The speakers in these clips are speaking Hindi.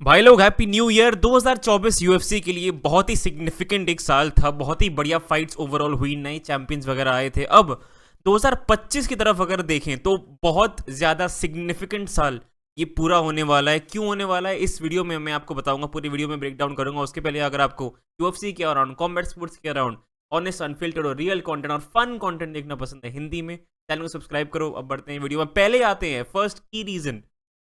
भाई लोग हैप्पी न्यू ईयर। 2024 यूएफसी के लिए बहुत ही सिग्निफिकेंट एक साल था। बहुत ही बढ़िया फाइट्स ओवरऑल हुई, नए चैंपियंस वगैरह आए थे। अब 2025 की तरफ अगर देखें तो बहुत ज़्यादा सिग्निफिकेंट साल ये पूरा होने वाला है। क्यों होने वाला है इस वीडियो में मैं आपको बताऊंगा, पूरी वीडियो में ब्रेक डाउन करूंगा। उसके पहले अगर आपको यूएफसी के अराउंड, कॉम्बैट स्पोर्ट्स के अराउंड ऑनेस्ट, अनफिल्टर्ड और रियल कंटेंट और फन कंटेंट देखना पसंद है हिंदी में, चैनल को सब्सक्राइब करो। अब बढ़ते हैं वीडियो में। पहले आते हैं फर्स्ट की reason,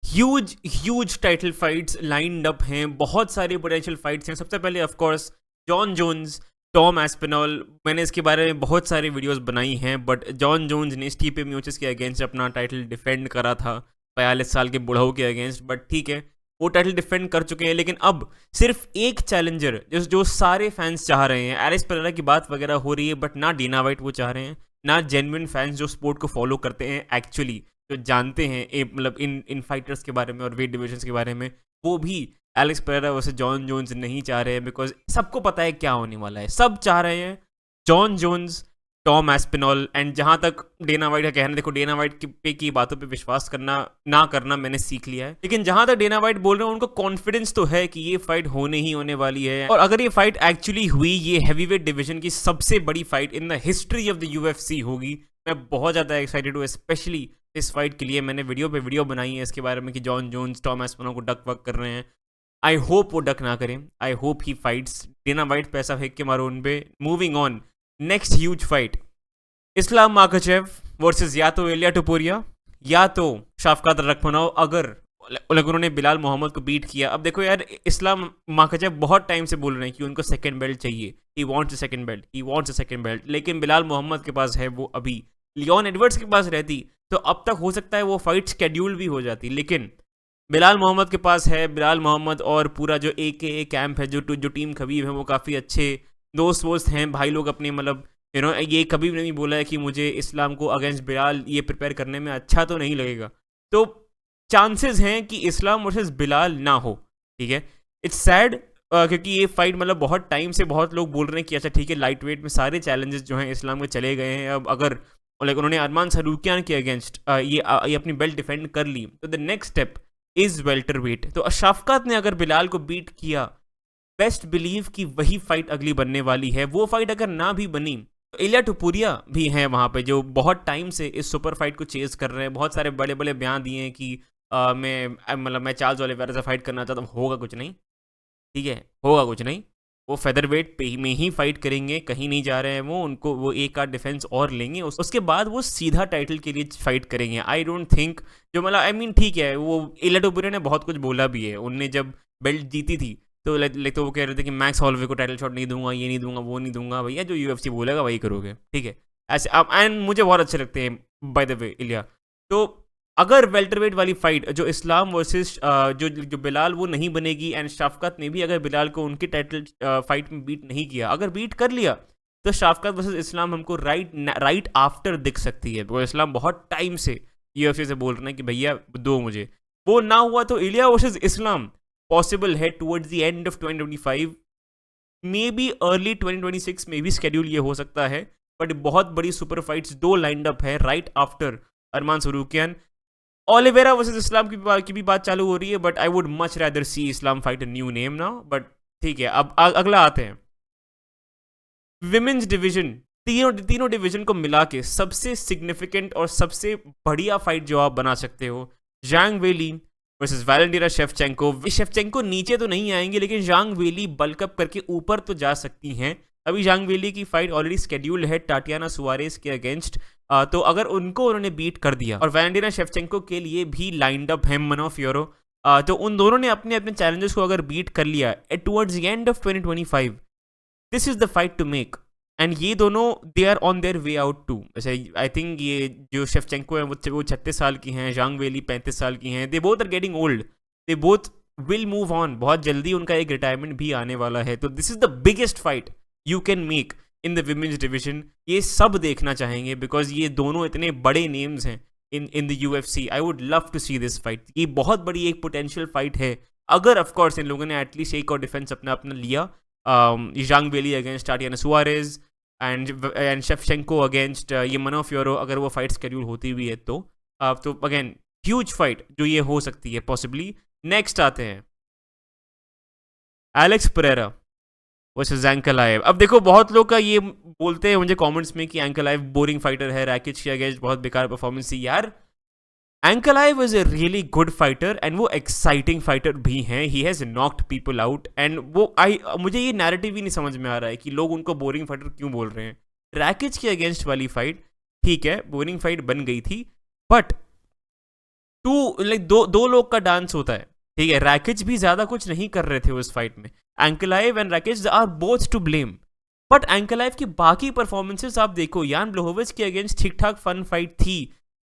huge title fights lined up हैं, बहुत सारी पोटेंशियल फाइट्स हैं। सबसे पहले of course Jon Jones, Tom Aspinall. मैंने इसके बारे में बहुत सारी वीडियोस बनाई हैं, बट जॉन जोन्स ने स्टीफे मियोचिस के अगेंस्ट अपना टाइटल डिफेंड करा था 42 साल के बुढ़ाऊ के अगेंस्ट। बट ठीक है, वो टाइटल डिफेंड कर चुके हैं। लेकिन अब सिर्फ एक चैलेंजर जो सारे फैंस चाह रहे हैं, एलिस पेरेरा की बात वगैरह हो रही है, बट ना डीना वाइट वो चाह रहे हैं, ना जेन्युइन फैंस जो स्पोर्ट को फॉलो करते हैं एक्चुअली, जो जानते हैं मतलब इन फाइटर्स के बारे में और वेट डिविजन्स के बारे में, वो भी एलेक्स पेरेरा वैसे जॉन जोन्स नहीं चाह रहे हैं। बिकॉज सबको पता है क्या होने वाला है। सब चाह रहे हैं Jon Jones, Tom Aspinall. And जहां तक डेना वाइट का कहना, देखो डेना वाइट की बातों पे विश्वास करना ना करना मैंने सीख लिया है। लेकिन जहां तक डेना वाइट बोल रहे हैं, उनको कॉन्फिडेंस तो है कि ये फाइट होने ही होने वाली है। और अगर ये फाइट एक्चुअली हुई, ये हैवीवेट डिवीजन की सबसे बड़ी fight in the history of the UFC होगी। मैं बहुत ज़्यादा एक्साइटेड हूँ, स्पेशली इस फाइट के लिए। मैंने वीडियो पे वीडियो बनाई है इसके बारे में कि जॉन जोन्स टॉम एस्पिनॉल को डक वक कर रहे हैं। आई होप वो डक ना करें, I hope he fights. Dana White पैसा फेंक के मारो उन पे। Moving on, next huge fight, Islam Makhachev versus या तो इलिया टोपुरिया या तो शाफकात रखमनोव। अगर उन्होंने बिलाल मोहम्मद को बीट किया। अब देखो यार, इस्लाम माखाचेव बहुत टाइम से बोल रहे हैं कि उनको सेकंड बेल्ट चाहिए, he wants a second belt, he wants a second belt. लेकिन बिलाल मोहम्मद के पास है वो अभी। लियोन एडवर्ड्स के पास रहती तो अब तक हो सकता है वो फाइट शेड्यूल भी हो जाती। लेकिन बिलाल मोहम्मद के पास है। बिलाल मोहम्मद और पूरा जो ए कैंप है, जो टीम खबीब है, वो काफ़ी अच्छे दोस्त वोस्त हैं भाई लोग अपने। मतलब ये कभी भी नहीं बोला है कि मुझे इस्लाम को अगेंस्ट बिलाल ये प्रिपेयर करने में अच्छा तो नहीं लगेगा। तो चांसेस हैं कि इस्लाम वर्सेस बिलाल ना हो। ठीक है, इट्स सैड क्योंकि ये फाइट मतलब बहुत टाइम से बहुत लोग बोल रहे हैं कि अच्छा ठीक है, लाइट वेट में सारे चैलेंजेस जो हैं इस्लाम के चले गए हैं। अब अगर लाइक उन्होंने अरमान सरूकियान के अगेंस्ट ये अपनी बेल्ट डिफेंड कर ली, तो the next step is welterweight. तो अशफाकत ने अगर बिलाल को बीट किया, बेस्ट बिलीव कि वही फाइट अगली बनने वाली है। वो फाइट अगर ना भी बनी तो इलिया टोपुरिया भी हैं वहाँ पे, जो बहुत टाइम से इस सुपर फाइट को चेज कर रहे हैं। बहुत सारे बड़े बड़े बयान दिए हैं कि मैं चार्ल्स ओलिवेरा से फाइट करना चाहता हूँ। होगा कुछ नहीं, ठीक है, होगा कुछ नहीं। वो फेदर वेट पे में ही फाइट करेंगे, कहीं नहीं जा रहे हैं वो। उनको वो एक आध डिफेंस और लेंगे, उसके बाद वो सीधा टाइटल के लिए फाइट करेंगे। आई डोंट थिंक जो मतलब आई मीन ठीक है, वो इलिया टोपुरिया ने बहुत कुछ बोला भी है। उनने जब बेल्ट जीती थी तो वो कह रहे थे कि मैक्स हॉलवे को टाइटल शॉट नहीं दूंगा, ये नहीं दूंगा, वो नहीं दूंगा। भैया जो यूएफसी बोलेगा वही करोगे, ठीक है। ऐसे अब एंड मुझे बहुत अच्छे लगते हैं बाय द वे इलिया। तो अगर वेल्टरवेट वाली फाइट जो इस्लाम वर्सेस जो बिलाल, वो नहीं बनेगी। एंड शाफकत ने भी अगर बिलाल को उनकी टाइटल फाइट में बीट नहीं किया, अगर बीट कर लिया, तो शाफकत वर्सेस इस्लाम हमको राइट आफ्टर दिख सकती है। बिकॉज इस्लाम बहुत टाइम से यूएफसी से बोल रहे हैं कि भैया दो मुझे। वो ना हुआ तो इलिया वर्सेस इस्लाम पॉसिबल है towards the end of 2025, may be early 2026 में भी स्केड्यूल ये हो सकता है। बट बहुत बड़ी सुपर फाइट्स दो लाइंड अप है right after Arman Tsarukyan. Oliveira versus Islam की भी बात चालू हो रही है, but I would much rather see Islam fight a new name now. But ठीक है, अब अगला आते हैं विमेन्स डिवीजन। तीनों डिवीजन को मिला के सबसे सिग्निफिकेंट और सबसे बढ़िया फाइट जो आप बना सकते हो, जांग वेली वर्सेस वैलेंटिना शेवचेंको। शेवचेंको नीचे तो नहीं आएंगे, लेकिन जांग वेली बल्कअप करके ऊपर तो जा सकती हैं। अभी जांग वेली की फाइट ऑलरेडी स्केड्यूल्ड है टाटियाना सुआरेस के अगेंस्ट। तो अगर उनको उन्होंने बीट कर दिया, और वैलेंटिना शेवचेंको के लिए भी लाइंड अप है मनो फियोरो, तो उन दोनों ने अपने अपने चैलेंजेस को अगर बीट कर लिया at towards the end of 2025, this is the fight to make. And ये दोनों they are on their way out too. जैसे आई थिंक ये जो शेवचेंको है वो 36 साल की हैं, जांग वेली 35 साल की हैं। They both are getting old, they both will move on. बहुत जल्दी उनका एक रिटायरमेंट भी आने वाला है। तो this is the biggest fight you can make in the women's division. ये सब देखना चाहेंगे बिकॉज ये दोनों इतने बड़े नेम्स हैं in the UFC. I would love to see this fight. ये बहुत बड़ी एक पोटेंशियल फाइट है अगर ऑफकोर्स इन लोगों ने एटलीस्ट एक और डिफेंस अपना अपना लिया। Zhang Weili against Tatiana Suarez and Shevchenko against ये मनो फियोरो, अगर वो फाइट स्केड्यूल होती हुई है तो अगेन ह्यूज फाइट जो ये हो सकती है पॉसिबली। नेक्स्ट आते हैं एलेक्स पेरेरा वर्सेस एंकलाइव। अब देखो बहुत लोग का ये बोलते हैं मुझे कमेंट्स में कि एंकलाइव बोरिंग फाइटर है, रैकिच के अगेंस्ट बहुत बेकार परफॉर्मेंस थी। यार Ankalaev is a really good fighter and वो एक्साइटिंग फाइटर भी हैं। He has knocked people out and वो मुझे ये नैरेटिव ही नहीं समझ में आ रहा है कि लोग उनको बोरिंग फाइटर क्यों बोल रहे हैं। रैकिच के अगेंस्ट वाली फाइट ठीक है, बोरिंग फाइट बन गई थी, बट दो लोग का डांस होता है, ठीक है। रैकिच भी ज्यादा कुछ नहीं कर रहे थे उस फाइट में। Ankalaev and Rakic are both to blame, but Ankalaev की बाकी परफॉर्मेंसेस आप देखो, यान ब्लोहोविच के अगेंस्ट ठीक ठाक फन फाइट थी।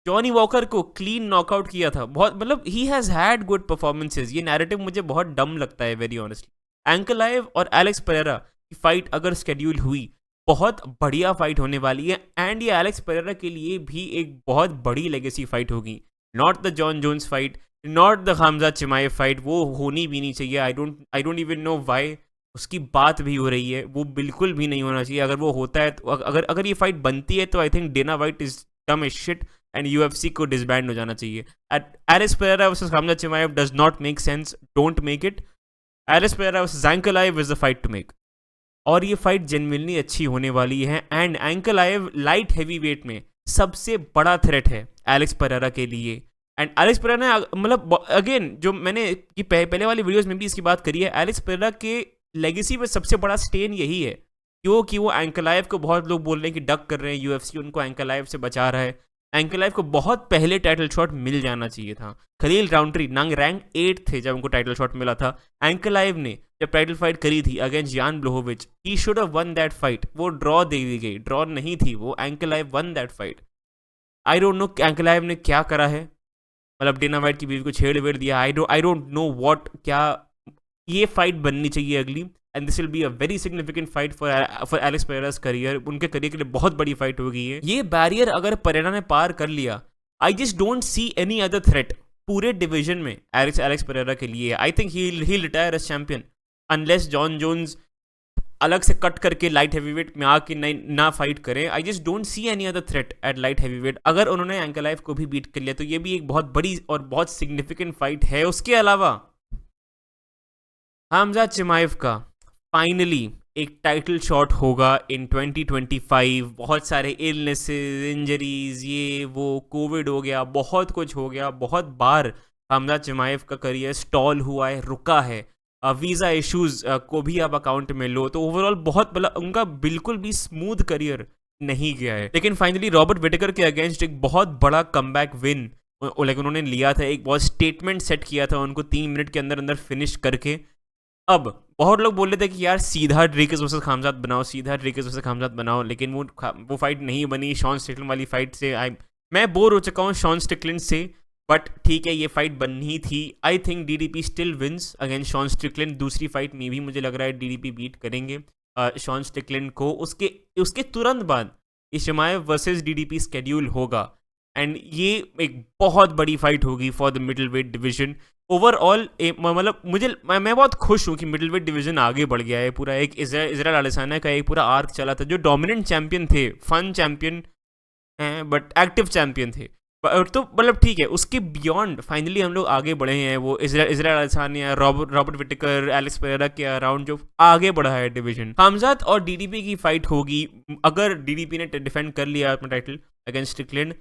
जॉनी वॉकर को क्लीन नॉकआउट किया था, बहुत मतलब he has had good performances. ये नैरेटिव मुझे बहुत डम लगता है वेरी ऑनेस्टली। एंकलाइव और एलेक्स पेरेरा की फाइट अगर स्केड्यूल हुई, बहुत बढ़िया फाइट होने वाली है एंड ये एलेक्स पेरेरा के लिए भी एक बहुत बड़ी लेगेसी फाइट होगी। Not the Jon Jones fight, not the Khamzat Chimaev fight, वो होनी भी नहीं चाहिए। I don't even know why उसकी बात भी हो रही है, वो बिल्कुल भी नहीं होना चाहिए। अगर वो होता है तो अगर ये फाइट बनती है तो I think Dana White is dumb as shit and UFC को डिसबैंड हो जाना चाहिए। Alex Pereira versus Khamzat Chimaev does not make sense, don't make it. Alex Pereira versus Ankalaev is the fight to make, और ये फाइट जेन्युइनली अच्छी होने वाली है। And Ankalaev light heavyweight में सबसे बड़ा थ्रेट है एलेक्स पेरेरा के लिए। एंड एलेक्स पेरेरा ने मतलब अगेन जो मैंने कि पहले वाली वीडियोस में भी इसकी बात करी है, एलेक्स पेरेरा के लेगेसी में सबसे बड़ा स्टेन यही है क्योंकि वो एंकलाइव को, बहुत लोग बोल रहे हैं कि डक कर रहे हैं, यूएफसी उनको एंकलाइव से बचा रहा है। एंकलाइव को बहुत पहले टाइटल शॉट मिल जाना चाहिए था। खलील राउंड्री नंग रैंक 8 थे जब उनको टाइटल शॉट मिला था। एंकलाइव ने जब टाइटल फाइट करी थी against Jan Blachowicz, he should have won that fight. वो ड्रॉ दे दी गई, ड्रॉ नहीं थी वो, Ankalaev won that fight. I don't know Ankalaev ने क्या करा है, मतलब डेना वाइट की बीवी को छेड़ वेड़ दिया। आई डोंट नो व्हाट, क्या ये फाइट बननी चाहिए अगली, and this will be a very significant fight for Alex Pereira's career. उनके करियर के लिए बहुत बड़ी फाइट होगी ये बैरियर अगर पेरेरा ने पार कर लिया, I just don't see any other threat पूरे डिवीजन में एलेक्स पेरेरा के लिए। I think he retire as champion unless Jon Jones अलग से कट करके लाइट हैवीवेट में आके ना फाइट करें। I just don't see any other threat at light heavyweight. अगर उन्होंने एंकलाइव को भी बीट कर लिया तो ये भी एक बहुत बड़ी और बहुत सिग्निफिकेंट फाइट है। उसके अलावा हमजा चिमाएव का फाइनली एक टाइटल शॉट होगा इन 2025। बहुत सारे इलनेसेस, इंजरीज, ये वो, कोविड हो गया, बहुत कुछ हो गया, बहुत बार हमजा चिमाएव का करियर स्टॉल हुआ है, रुका है। वीज़ा इश्यूज को भी आप अकाउंट में लो तो ओवरऑल बहुत मतलब उनका बिल्कुल भी स्मूथ करियर नहीं गया है। लेकिन फाइनली रॉबर्ट विटेकर के अगेंस्ट एक बहुत बड़ा कमबैक विन लाइक उन्होंने लिया था, एक बहुत स्टेटमेंट सेट किया था उनको 3 मिनट के अंदर अंदर फिनिश करके। अब बहुत लोग बोल रहे थे कि यार सीधा ड्रीकस वर्सेस खामजात बनाओ, सीधा ड्रीकस वर्सेस खामजात बनाओ, लेकिन वो फाइट नहीं बनी। शॉन स्टिकलिन वाली फाइट से मैं बोर हो चुका हूँ शॉन स्टिकलिन से, बट ठीक है ये फाइट बननी थी। I think DDP still wins against Sean Strickland. दूसरी फाइट में भी मुझे लग रहा है डीडीपी बीट करेंगे शॉन स्टिकलिन को। उसके तुरंत बाद इशमाएव वर्सेस डीडीपी स्केड्यूल होगा एंड ये एक बहुत बड़ी फाइट होगी for the middleweight division. Overall मतलब मैं बहुत खुश हूँ कि मिडिल वेट डिवीजन आगे बढ़ गया है। पूरा एक इजराइल अडेसाना का एक पूरा आर्क चला था, जो डोमिनेंट चैंपियन थे, फन चैंपियन हैं बट एक्टिव चैंपियन थे, तो मतलब ठीक है। उसके बियॉन्ड फाइनली हम लोग आगे बढ़े हैं। वो Israel Adesanya, Robert Whittaker, Alex Pereira के अराउंड जो आगे बढ़ा है डिवीजन। हमजात और डीडीपी की फाइट होगी। अगर डीडीपी ने डिफेंड कर लिया अपना टाइटल अगेंस्ट स्टिकलैंड,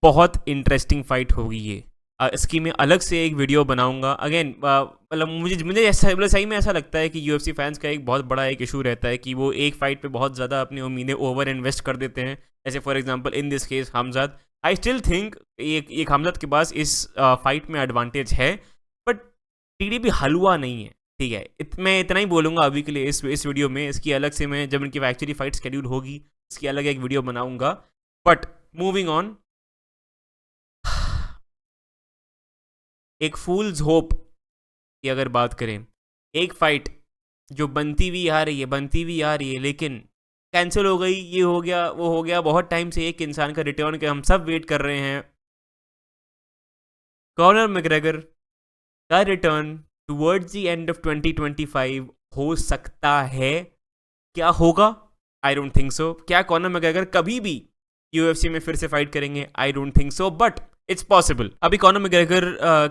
बहुत इंटरेस्टिंग फाइट होगी ये। इसकी मैं अलग से एक वीडियो बनाऊंगा। अगेन मतलब मुझे ऐसा मतलब सही में ऐसा लगता है कि यूएफसी फैंस का एक बहुत बड़ा एक इशू रहता है कि वो एक फाइट पे बहुत ज़्यादा अपनी उम्मीदें ओवर इन्वेस्ट कर देते हैं। जैसे for example in this case Khamzat, I still think एक हमजात के पास इस फाइट में एडवांटेज है, बट टीडीपी हलवा नहीं है, ठीक है। मैं इतना ही बोलूँगा अभी के लिए इस वीडियो में। इसकी अलग से मैं जब इनकी एक्चुअली फाइट शेड्यूल होगी इसकी अलग एक वीडियो बनाऊंगा। बट मूविंग ऑन, एक फूल्स होप की अगर बात करें, एक फाइट जो बनती हुई आ रही है लेकिन कैंसिल हो गई, ये हो गया वो हो गया, बहुत टाइम से एक इंसान का रिटर्न के हम सब वेट कर रहे हैं। कॉनर मैकग्रेगर का return towards the end of 2025 हो सकता है। क्या होगा? आई डोंट थिंक सो। क्या कॉनर मैकग्रेगर कभी भी यूएफसी में फिर से फाइट करेंगे? आई don't think so. But it's possible. अभी कॉनर मैकग्रेगर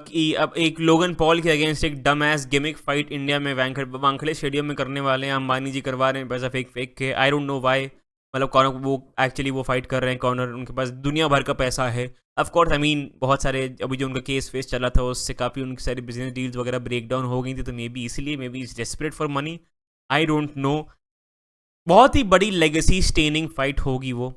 की अब एक लोगन पॉल के अगेंस्ट एक डम एस गिमिक फाइट इंडिया में वानखेड़े स्टेडियम में करने वाले हैं। अंबानी जी करवा रहे हैं पैसा फेंक फेंक के। आई डोंट नो वाई, मतलब कॉनर वो एक्चुअली वो फाइट कर रहे हैं कॉनर, उनके पास दुनिया भर का पैसा है। ऑफ कोर्स आई मीन बहुत सारे अभी जो उनका केस फेस चला था उससे काफ़ी उनकी सारी बिजनेस डील्स वगैरह ब्रेक डाउन हो गई थी, तो मे बी इसीलिए, may be is desperate for money, I don't no. बहुत ही बड़ी लेगेसी स्टेनिंग फाइट होगी वो,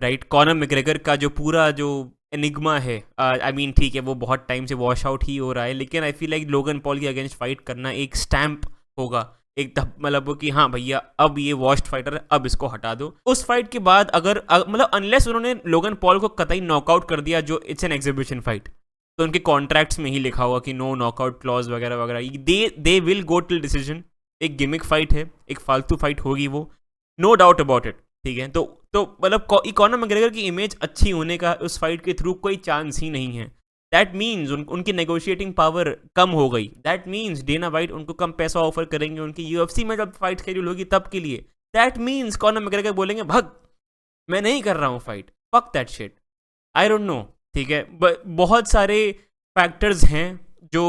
राइट। कॉनर मैकग्रेगर का जो पूरा जो एनिग्मा है, आई मीन ठीक है वो बहुत टाइम से वॉश आउट ही हो रहा है, लेकिन आई फील लाइक लोगन पॉल के अगेंस्ट फाइट करना एक स्टैम्प होगा, एक मतलब कि हाँ भैया अब ये वॉश्ड फाइटर है, अब इसको हटा दो। उस फाइट के बाद अगर मतलब अनलेस उन्होंने लोगन पॉल को कतई नॉकआउट कर दिया, जो इट्स एन एग्जीबिशन फाइट, तो उनके कॉन्ट्रैक्ट्स में ही लिखा हुआ कि नो नॉकआउट क्लॉज वगैरह वगैरह, they will go till decision. एक गिमिक फाइट है, एक फालतू फाइट होगी वो, नो डाउट अबाउट इट, ठीक है। तो मतलब कॉनर मैकग्रेगर की इमेज अच्छी होने का उस फाइट के थ्रू कोई चांस ही नहीं है। दैट मीन्स उनकी नेगोशिएटिंग पावर कम हो गई। दैट मीन्स डेना वाइट उनको कम पैसा ऑफर करेंगे उनकी यूएफसी में जब फाइट शेड्यूल होगी तब के लिए। दैट मीन्स कॉनर मैकग्रेगर बोलेंगे भग, मैं नहीं कर रहा हूँ fight, fuck that shit. I don't no, ठीक है। बहुत सारे फैक्टर्स हैं जो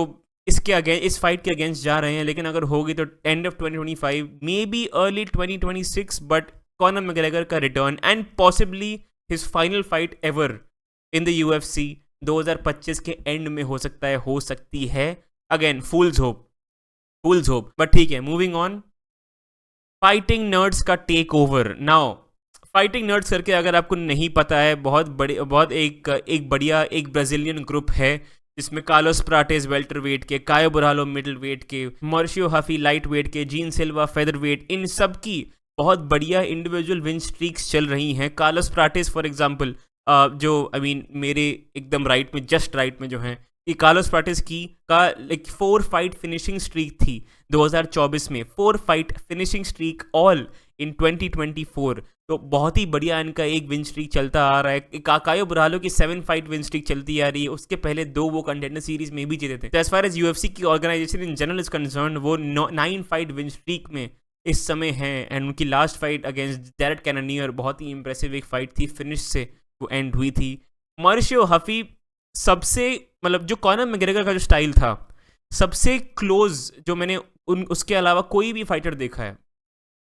इसके अगेंस्ट, इस फाइट के अगेंस्ट जा रहे हैं, लेकिन अगर होगी तो end of 2025, may be early 2026, but Conor McGregor का return and possibly his final fight ever in the UFC 2025 के एंड में हो सकता है, हो सकती है। अगेन फूल्स होप, बट ठीक है। मूविंग ऑन, फाइटिंग नर्ड्स का take over now. Fighting nerds करके अगर आपको नहीं पता है, बहुत एक बढ़िया एक ब्राजीलियन ग्रुप है जिसमें कार्लोस प्राटेस वेल्टर वेट के, कायो बुरालो मिडिल वेट के, मॉर्शियो हफी लाइट वेट के, जीन सिल्वा फेदर वेट, इन सब की बहुत बढ़िया इंडिविजुअल विन स्ट्रीक्स चल रही हैं। कार्लोस प्राटेस फॉर एग्जांपल, जो आई मीन मेरे एकदम राइट में, जस्ट राइट में जो है, ये कार्लोस प्राटेस की का लाइक 4 फाइट फिनिशिंग स्ट्रीक थी 2024 में, 4 fight finishing streak all in 2024। तो बहुत ही बढ़िया इनका एक विन स्ट्रीक चलता आ रहा है। कायो बुरालो की 7 फाइट विन स्ट्रीक चलती आ रही है, उसके पहले 2 वो कंटेंडर सीरीज में भी जीते थे। तो एज फार एज यूएफसी की organisation in general is concern, वो 9 फाइट विन स्ट्रीक में इस समय है। एंड उनकी लास्ट फाइट अगेंस्ट डेरेट कैननियर बहुत ही इंप्रेसिव एक फाइट थी, फिनिश से वो एंड हुई थी। मॉरिशियो हफी सबसे, मतलब जो कॉनर मैकग्रेगर का जो स्टाइल था, सबसे क्लोज जो मैंने उसके अलावा कोई भी फाइटर देखा है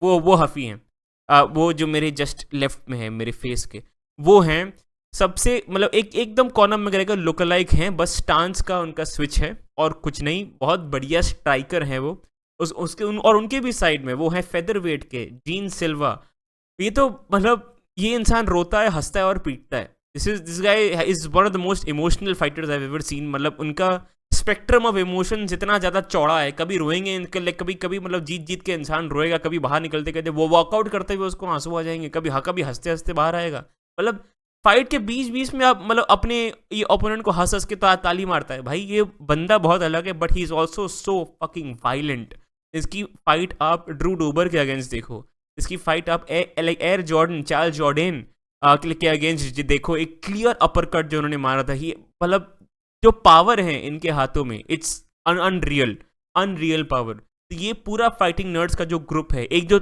वो हफी हैं। वो जो मेरे जस्ट लेफ्ट में है मेरे फेस के, वो हैं सबसे, मतलब एकदम कॉनर मैकग्रेगर लुकलाइक हैं, बस स्टांस का उनका स्विच है और कुछ नहीं। बहुत बढ़िया स्ट्राइकर हैं वो। और उनके भी साइड में वो है फेदर वेट के जीन सिल्वा। ये तो मतलब ये इंसान रोता है, हंसता है और पीटता है। This guy is one of the most emotional fighters I have ever seen. मतलब उनका स्पेक्ट्रम ऑफ इमोशंस इतना ज़्यादा चौड़ा है, कभी रोएंगे इनके लिए, कभी मतलब जीत के इंसान रोएगा, कभी बाहर निकलते कहते वो वॉकआउट करते हुए उसको आंसू आ जाएंगे, कभी हंसते हंसते बाहर आएगा। मतलब फाइट के बीच में आप मतलब अपने ये ओपोनेंट को हंस के ताली मारता है। भाई ये बंदा बहुत अलग है, but he is also so fucking violent. इसकी फाइट आप ड्रू डोबर के अगेंस्ट देखो, इसकी फाइट आप एयर जॉर्डन, चार्ल्स जॉर्डेन के अगेंस्ट देखो, एक क्लियर अपर कट जो उन्होंने मारा था। ये मतलब जो पावर है इनके हाथों में, इट्स अनरियल पावर। तो ये पूरा फाइटिंग नर्ड्स का जो ग्रुप है, एक जो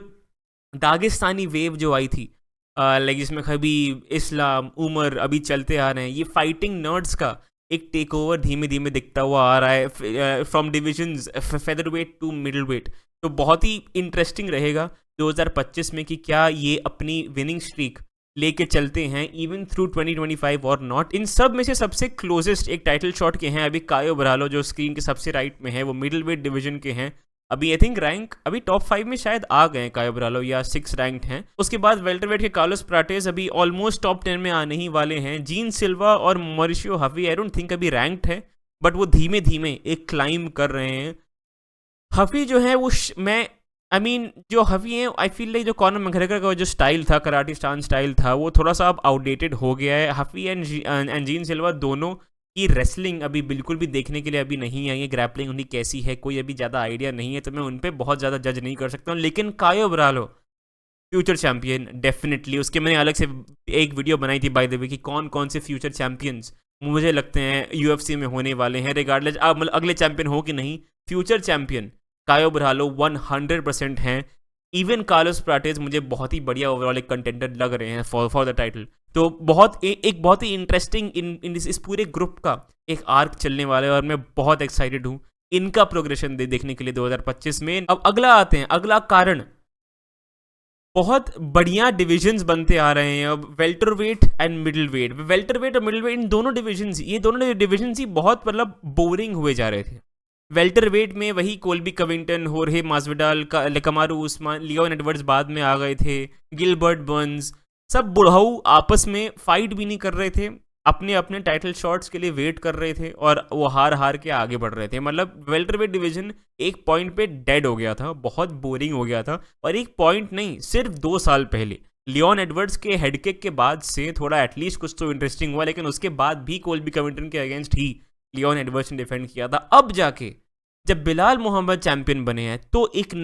दागिस्तानी वेव जो आई थी लाइक जिसमें खबीब, इस्लाम, उमर अभी चलते आ रहे हैं, ये फाइटिंग नर्ड्स का एक टेक ओवर धीमे धीमे दिखता हुआ आ रहा है from divisions featherweight to middleweight. तो बहुत ही इंटरेस्टिंग रहेगा 2025 में कि क्या ये अपनी विनिंग स्ट्रीक लेके चलते हैं इवन थ्रू 2025 और नॉट। इन सब में से सबसे क्लोजेस्ट एक टाइटल शॉट के हैं अभी कायो बुरालो, जो स्क्रीन के सबसे राइट में है, वो मिडिल वेट डिवीजन के हैं। अभी आई थिंक रैंक अभी टॉप 5 में शायद आ गए कायो बुरालो, या 6 रैंक्ड हैं। उसके बाद वेल्टरवेट के कार्लोस प्राटेस अभी ऑलमोस्ट टॉप 10 में आने ही वाले हैं। जीन सिल्वा और मॉरिशियो हफी आई डोंट थिंक अभी रैंक्ड है, बट वो धीमे धीमे एक क्लाइम कर रहे हैं। हफी जो है वो जो हफी है, आई फील लाइक जो कॉनर मैकग्रेगर का जो स्टाइल था, कराटे स्टाइल था, वो थोड़ा सा अब आउटडेटेड हो गया है। हफी एंड जीन सिल्वा दोनों की रेसलिंग अभी बिल्कुल भी देखने के लिए अभी नहीं आई है। ग्रैपलिंग उनकी कैसी है कोई अभी ज़्यादा आइडिया नहीं है, तो मैं उन पर बहुत ज़्यादा जज नहीं कर सकता हूँ। लेकिन कायो बुरालो फ्यूचर चैंपियन डेफिनेटली, उसके मैंने अलग से एक वीडियो बनाई थी बाय द वे कि कौन कौन से फ्यूचर चैंपियंस मुझे लगते हैं यूएफसी में होने वाले हैं, रिगार्डलेस मतलब अगले चैंपियन हो कि नहीं, फ्यूचर चैंपियन कायो बुरालो 100% हैं। इवन कार्लोस प्राटेस मुझे बहुत ही बढ़िया ओवरऑल एक कंटेंडर लग रहे हैं फॉर द टाइटल। तो एक बहुत ही इंटरेस्टिंग इन इस पूरे ग्रुप का एक आर्क चलने वाला है और मैं बहुत एक्साइटेड हूँ इनका प्रोग्रेशन देखने के लिए 2025 में। अब अगला आते हैं, अगला कारण, बहुत बढ़िया डिविजन्स बनते आ रहे हैं अब, welterweight and middle weight. Welterweight और मिडिल वेट, इन दोनों डिविजन्स, ये दोनों डिविजन्स ही बहुत मतलब बोरिंग हुए जा रहे थे। वेल्टरवेट में वही कोल्बी कविंगटन, होर्हे मास्विडाल, कमारू उस्मान, लियोन एडवर्ड्स बाद में आ गए थे, गिलबर्ट बर्न्स, सब बुढ़ाऊ आपस में फाइट भी नहीं कर रहे थे, अपने अपने टाइटल शॉट्स के लिए वेट कर रहे थे और वो हार हार के आगे बढ़ रहे थे। मतलब वेल्टरवेट डिवीजन एक पॉइंट पे डेड हो गया था, बहुत बोरिंग हो गया था। और एक पॉइंट नहीं, सिर्फ 2 साल पहले लियोन एडवर्ड्स के हेडकिक के बाद से थोड़ा एटलीस्ट कुछ तो इंटरेस्टिंग हुआ, लेकिन उसके बाद भी कोल्बी कविंगटन के अगेंस्ट ही लियोन एडवर्ड्स ने डिफेंड किया था। अब जाके जब बिलाल मोहम्मद चैंपियन बने हैं तो एक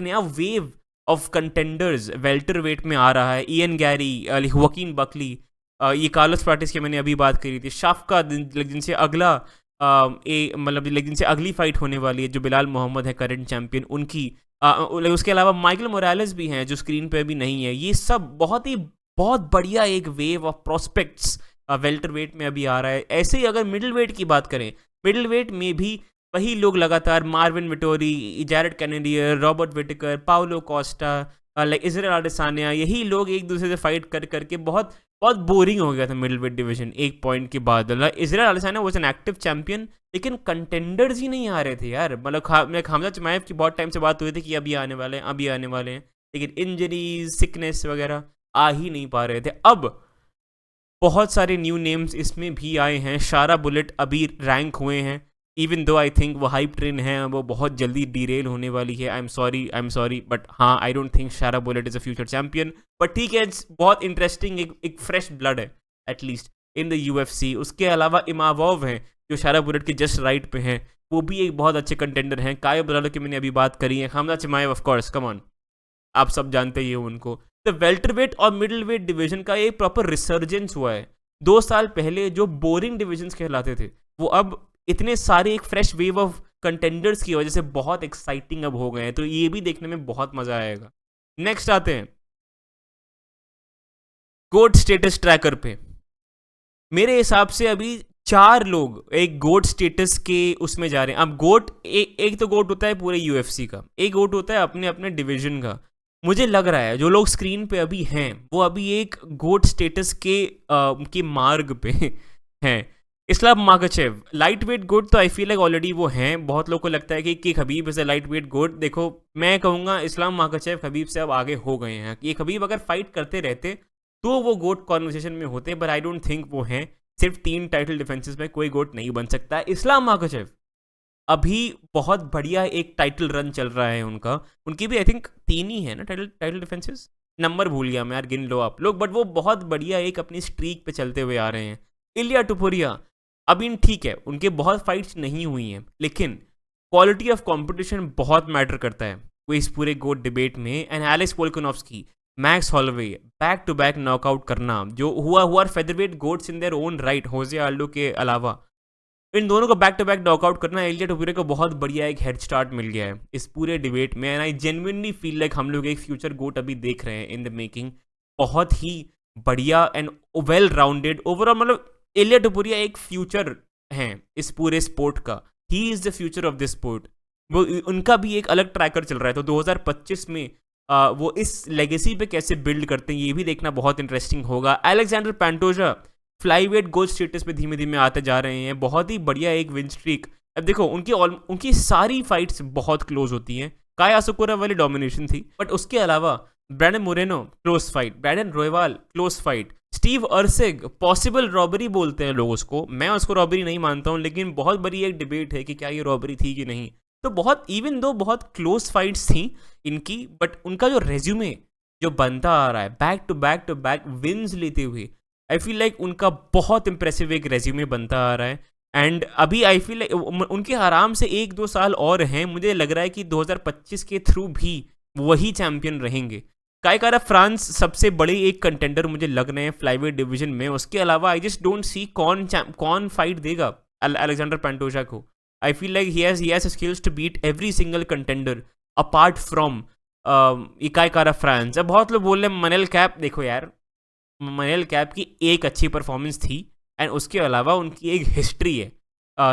नया वेव ऑफ कंटेंडर्स वेल्टरवेट में आ रहा है। इयन गैरी, वकीन बकली, ये कार्लोस प्राटिस की मैंने अभी बात करी थी, शाफ्का, जिनसे अगला मतलब जिनसे अगली फाइट होने वाली है, जो बिलाल मोहम्मद है करंट चैंपियन, उनकी उसके अलावा माइकल मोरालेस भी हैं जो स्क्रीन पे अभी नहीं है। ये सब बहुत बढ़िया एक वेव ऑफ प्रोस्पेक्ट्स वेल्टरवेट में अभी आ रहा है। ऐसे ही अगर मिडिल वेट की बात करें, मिडिल वेट में भी वही लोग लगातार, Marvin Vettori, Jared Cannonier, Robert Whittaker, Paulo Costa, like Israel Adesanya, यही लोग एक दूसरे से फाइट करके बहुत बहुत बोरिंग हो गया था मिडिल वेट डिवीजन एक पॉइंट के बाद। Israel Adesanya was an active champion, लेकिन कंटेंडर्स ही नहीं आ रहे थे यार। मतलब हमजा चिमाएव की बहुत टाइम से बात हुई थी कि अभी आने वाले हैं, अभी आने वाले हैं, लेकिन इंजरीज, सिकनेस वगैरह आ ही नहीं पा रहे थे। अब बहुत सारे न्यू नेम्स इसमें भी आए हैं। शारा बुलेट अभी रैंक हुए हैं, इवन दो आई थिंक वो हाइप ट्रेन है, वो बहुत जल्दी डीरेल होने वाली है। आई एम सॉरी बट हाँ, आई डोंट थिंक शारा bullet is a future champion, but ठीक है, बहुत इंटरेस्टिंग, एक फ्रेश ब्लड है एटलीस्ट इन द UFC। उसके अलावा इमावोव हैं जो शारा बुलेट के जस्ट राइट पे हैं, वो भी एक बहुत अच्छे कंटेंडर हैं। कायो बरालो की मैंने अभी बात करी है, Hamza चिमाएव of course, come on, आप सब जानते ही हो उनको। तो वेल्टरवेट और मिडिल वेट डिवीजन का एक प्रॉपर रिसर्जेंस हुआ है। 2 साल पहले जो बोरिंग डिविजन्स कहलाते थे, वो अब इतने सारे एक फ्रेश वेव ऑफ कंटेंडर्स की वजह से बहुत एक्साइटिंग अब हो गए हैं, तो ये भी देखने में बहुत मजा आएगा। नेक्स्ट आते हैं गोट स्टेटस ट्रैकर पे। मेरे हिसाब से अभी 4 लोग एक गोट स्टेटस के उसमें जा रहे हैं। अब गोट एक तो गोट होता है पूरे UFC का, एक गोट होता है अपने अपने डिवीजन का। मुझे लग रहा है जो लोग स्क्रीन पे अभी हैं वो अभी एक गोट स्टेटस के मार्ग पे हैं। इस्लाम माखाचेव लाइट वेट गोट, तो आई फील लाइक ऑलरेडी वो हैं। बहुत लोगों को लगता है कि Khabib is a lightweight goat. देखो, मैं कहूँगा इस्लाम माखाचेव खबीब से अब आगे हो गए हैं। ये खबीब अगर फाइट करते रहते तो वो गोट कॉन्वर्सेशन में होते, बट आई डोंट थिंक वो हैं। सिर्फ 3 टाइटल डिफेंसेस में कोई गोट नहीं बन सकता है। इस्लाम माखाचेव अभी बहुत बढ़िया एक टाइटल रन चल रहा है उनका। उनकी भी आई थिंक 3 ही है ना टाइटल डिफेंसेस, नंबर भूल गया मैं यार, गिन लो आप लोग, बट वो बहुत बढ़िया एक अपनी स्ट्रीक पे चलते हुए आ रहे हैं। इलिया टुपुरिया अभी ठीक है, उनके बहुत फाइट्स नहीं हुई हैं, लेकिन क्वालिटी ऑफ कंपटीशन बहुत मैटर करता है वो इस पूरे गोट डिबेट में। And Alex Volkanovski, Max Holloway, back to back knockout करना जो हुआ featherweight goats in their own right, Jose Aldo के अलावा इन दोनों को बैक टू बैक नॉकआउट करना, इलिया टुपुरिया को बहुत बढ़िया एक हेड स्टार्ट मिल गया है इस पूरे डिबेट में। And I genuinely feel like हम लोग एक फ्यूचर गोट अभी देख रहे हैं इन द मेकिंग। बहुत ही बढ़िया एंड वेल राउंडेड ओवरऑल, मतलब इलिया टुपुरिया एक फ्यूचर हैं इस पूरे स्पोर्ट का। ही is the future of this sport. वो उनका भी एक अलग ट्रैकर चल रहा है, तो 2025 में वो इस लेगेसी पे कैसे बिल्ड करते हैं ये भी देखना बहुत इंटरेस्टिंग होगा। अलेक्जेंडर पैंटोजा फ्लाईवेट गोल्ड स्टेटस पे धीमे धीमे आते जा रहे हैं, बहुत ही बढ़िया एक विन स्ट्रीक। अब देखो उनकी सारी फाइट्स बहुत क्लोज होती हैं। काया असुकुरा वाली डोमिनेशन थी, बट उसके अलावा Brandon Moreno close fight, Brandon Royval close fight, Steve Erceg possible robbery बोलते हैं लोग उसको, मैं उसको रॉबरी नहीं मानता हूँ, लेकिन बहुत बड़ी एक डिबेट है कि क्या ये रॉबरी थी कि नहीं। तो बहुत इवन दो बहुत क्लोज फाइट्स थी इनकी, बट उनका जो रेज्यूमे जो बनता आ रहा है बैक टू बैक विन्स लेते हुए, आई फील लाइक उनका बहुत इंप्रेसिव एक रेज्यूमे बनता आ रहा है। एंड अभी आई फील लाइक उनके आराम से 1-2 साल और हैं। मुझे लग रहा है कि 2025 के थ्रू भी वही चैंपियन रहेंगे। काय कारा फ्रांस सबसे बड़े एक कंटेंडर मुझे लग रहे हैं फ्लाईवेट डिवीजन में। उसके अलावा आई जस्ट डोंट सी कौन फाइट देगा अलेक्जेंडर पैंटोजा को। I feel like he has skills to beat every single contender apart from Kai Kara France. अब बहुत लोग बोल रहे हैं मनल कैप, देखो यार मनरेल कैप की एक अच्छी परफॉर्मेंस थी, एंड उसके अलावा उनकी एक हिस्ट्री है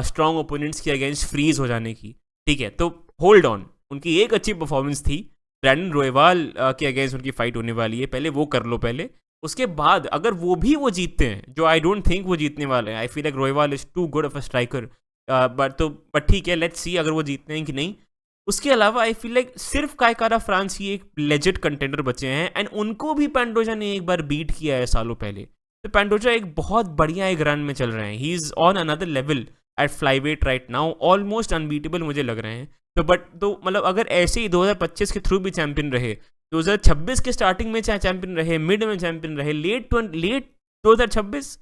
स्ट्रॉन्ग ओपोनेंट्स के अगेंस्ट फ्रीज हो जाने की, ठीक है। तो होल्ड ऑन, उनकी एक अच्छी परफॉर्मेंस थी, ब्रैंडन रोयवाल के अगेंस्ट उनकी फाइट होने वाली है, पहले वो कर लो पहले। उसके बाद अगर वो जीतते हैं, जो आई डोंट थिंक वो जीतने वाले हैं, I feel like Royval is too good of a striker, but ठीक है, लेट्स सी अगर वो जीतते हैं कि नहीं। उसके अलावा आई फील लाइक सिर्फ कायकारा फ्रांस ही एक लेजिट कंटेंडर बचे हैं, एंड उनको भी पैंडोजा ने एक बार बीट किया है सालों पहले। तो पैंडोजा एक बहुत बढ़िया एक रन में चल रहे हैं, he is on another level at flyweight right now, almost unbeatable मुझे लग रहे हैं। तो मतलब अगर ऐसे ही 2025 के थ्रू भी चैंपियन रहे, 2026 के स्टार्टिंग में चाहे चैंपियन रहे, मिड में चैंपियन रहे, late 2026,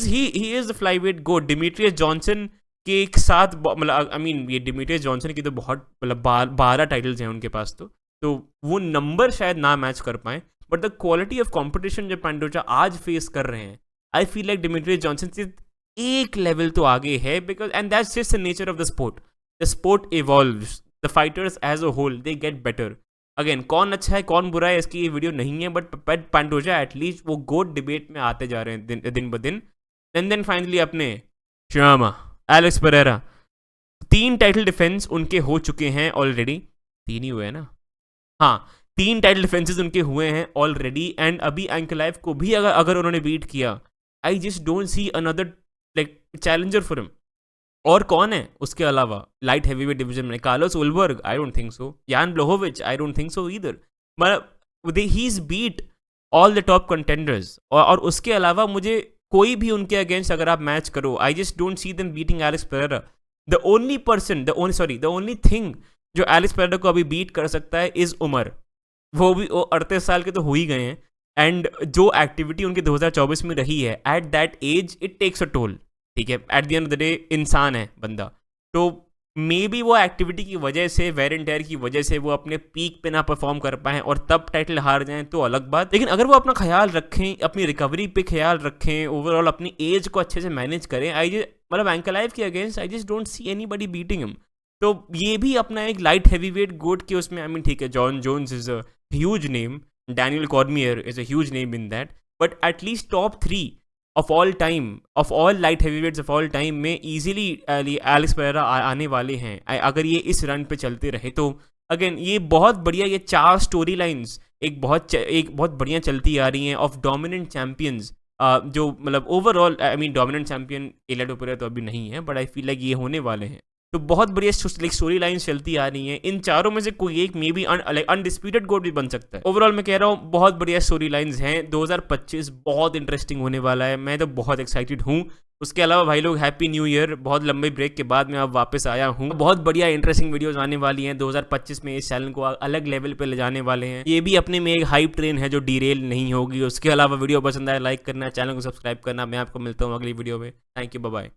he is the flyweight goat. Demetrious Johnson के एक साथ, मतलब आई मीन ये डिमिट्रियस जॉनसन की तो बहुत मतलब 12 टाइटल्स हैं उनके पास, तो वो नंबर शायद ना मैच कर पाए, but the quality of competition जो पैंडोजा आज फेस कर रहे हैं, I feel like Demetrious Johnson से एक लेवल तो आगे है, because and that's just the nature of the sport. The sport evolves, the fighters as a whole they get better. Again कौन अच्छा है कौन बुरा है इसकी ये वीडियो नहीं है, बट पैंडोजा एटलीस्ट वो गोट डिबेट में आते जा रहे हैं दिन ब दिन। एंड देन फाइनली अपने Shyama Alex Pereira, 3 title defence उनके हो चुके हैं ऑलरेडी, 3 ही हुए हैं ना, हाँ 3 टाइटल डिफेंसेस उनके हुए हैं ऑलरेडी, एंड अभी एंकलाइव को भी अगर उन्होंने बीट किया, I just don't see another like challenger for him. और कौन है उसके अलावा लाइट हैवीवेट डिवीजन में? Carlos Ulberg, I don't think so. Jan Blachowicz, I don't think so either. मतलब he is beat all the top contenders, और उसके अलावा मुझे कोई भी उनके अगेंस्ट अगर आप मैच करो, आई just don't see them beating Alex Pereira. The only thing जो एलेक्स पेरेरा को अभी बीट कर सकता है इज उमर, वो भी 38 साल के तो हो ही गए हैं, एंड जो एक्टिविटी उनके 2024 में रही है at that age, it takes a toll, ठीक है। At the end of the day इंसान है बंदा, तो मे बी वो एक्टिविटी की वजह से, वेयर एंड टेयर की वजह से वो अपने पीक पे ना परफॉर्म कर पाएं और तब टाइटल हार जाएं तो अलग बात। लेकिन अगर वो अपना ख्याल रखें, अपनी रिकवरी पे ख्याल रखें, ओवरऑल अपनी एज को अच्छे से मैनेज करें, मतलब एंकलाइव के against I just don't C anybody beating him. तो ये भी अपना एक लाइट हैवीवेट गोट के उसमें, आई मीन ठीक है, John Jones is a huge name, Daniel Cormier is a huge name in that, but at least top 3 of all time, of all light heavyweights of all time में इजीली एलेक्स पेरेरा आने वाले हैं, अगर ये इस रन पे चलते रहे तो। अगेन ये बहुत बढ़िया, ये 4 स्टोरी लाइन्स एक बहुत बढ़िया चलती आ रही हैं ऑफ डोमिनेंट चैंपियंस, जो मतलब overall I mean dominant champion एलियट ओपेरा तो अभी नहीं है, बट आई फील लाइक ये होने वाले हैं। तो बहुत बढ़िया स्टोरी लाइन्स चलती आ रही हैं, इन चारों में से कोई एक मे बी अनडिस्प्यूटेड गोट भी बन सकता है। ओवरऑल मैं कह रहा हूँ बहुत बढ़िया स्टोरी लाइन्स हैं, 2025 बहुत इंटरेस्टिंग होने वाला है, मैं तो बहुत एक्साइटेड हूँ। उसके अलावा भाई लोग हैप्पी न्यू ईयर, बहुत लंबे ब्रेक के बाद मैं अब वापस आया हूँ, बहुत बढ़िया इंटरेस्टिंग वीडियोस आने वाली हैं 2025 में, इस चैनल को अलग लेवल पे ले जाने वाले हैं। ये भी अपने में एक हाइप ट्रेन है जो डीरेल नहीं होगी। उसके अलावा वीडियो पसंद आए लाइक करना, चैनल को सब्सक्राइब करना। मैं आपको मिलता हूँ अगली वीडियो में, थैंक यू, बाय बाय।